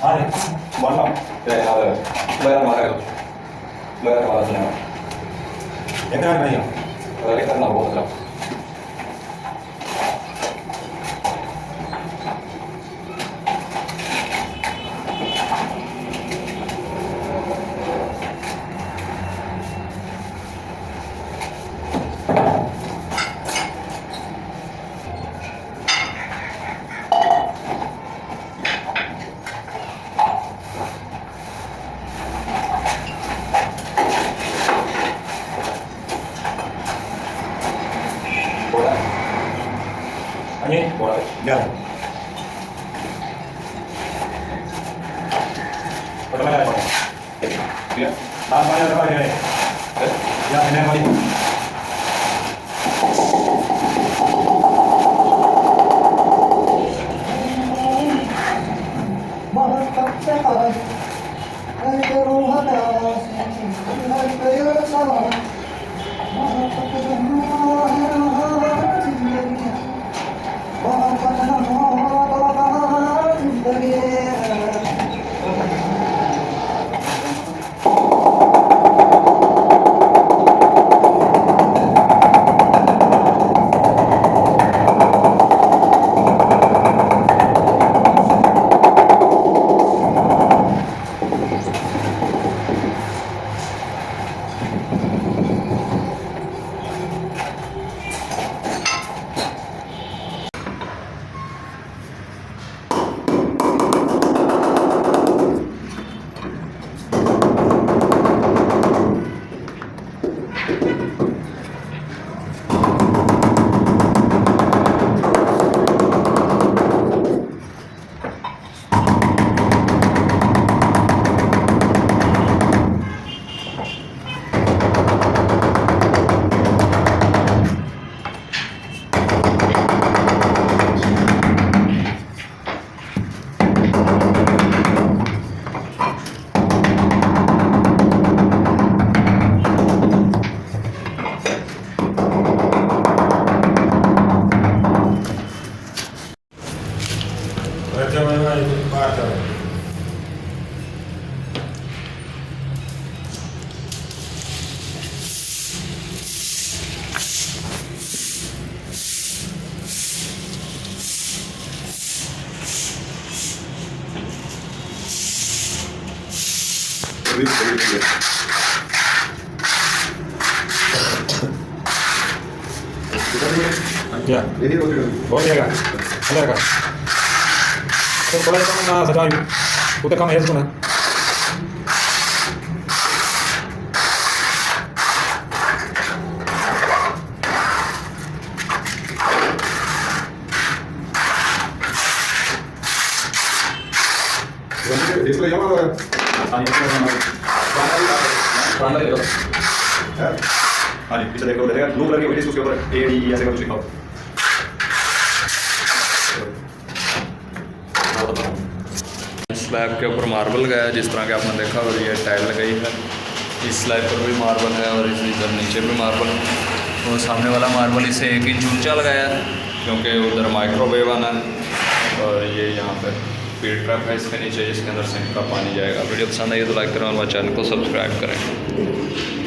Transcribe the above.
Vale, bueno, a ver, voy a armar voy a armar la señora. Entra en medio. A ver, que está en la boca. Ini boleh jalan. Bagaimana Pak? Ya, tampaknya apa ini? Ya, ini apa ini? Ya, बहुत जाएगा अंदर का तो थोड़ा सा ना सजा उधर कम है सुना इसको llama हाँ जी पीछे देखो देखा ब्लू कलर की हुई थी उसके ऊपर ए डी ऐसे का कुछ लिखा हो स्लैब के ऊपर मार्बल गया है जिस तरह के आपने देखा और ये टाइल लगाई है इस स्लैब पर भी मार्बल है और इस इधर नीचे भी मार्बल है और सामने वाला मार्बल इसे 1 इंच ऊंचा लगाया है क्योंकि उधर माइक्रोवेव आना है और ये यहाँ पे फीड ट्रैप है इसके नीचे जिसके अंदर सिंक का पानी जाएगा। वीडियो पसंद आई तो लाइक करें और हमारे चैनल को सब्सक्राइब करें।